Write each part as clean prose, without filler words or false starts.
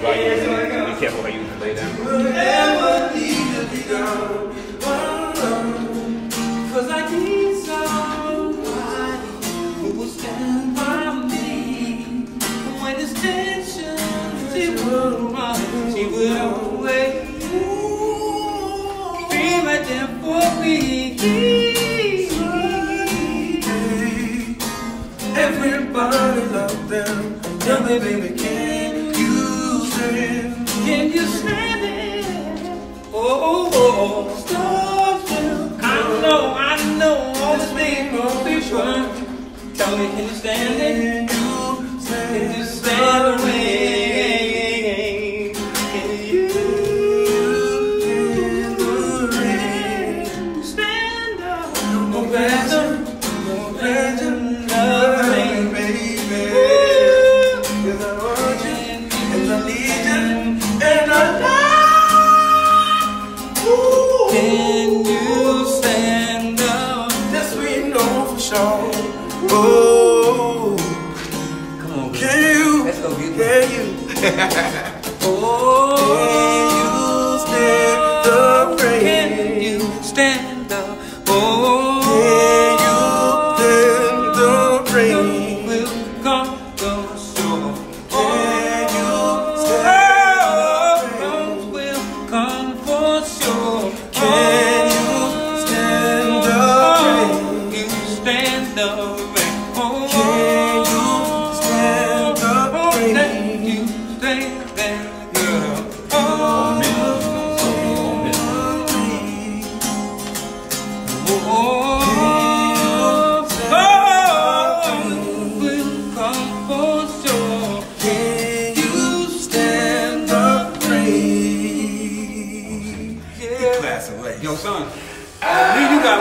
while you're using it. Be careful how you lay down. Never need to be gone. Cause I need somebody who will stand by me. When it's tension, she will run, she will always be right there for me. Everybody's out there. Tell me, baby, can you stand? Can you stand it? Oh, stars will come. I know all this thing won't be fun. Tell me, can you stand it? Can you stand the rain? Can you stand the rain? Stand up, no better, no better. Can you stand up? This we know for sure. Oh, come on, can you? Let's go get can you? Oh, can you stand up? Can you stand up? Oh, can you stand the rain? Will come the shore. Can you stand? Will come for sure. Can you stand the rain? You stand the rain. Oh, can you stand the rain? You stand there, girl. Oh, will come for sure. Can you stand the rain? Yeah. Yo, son. We got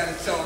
to talk.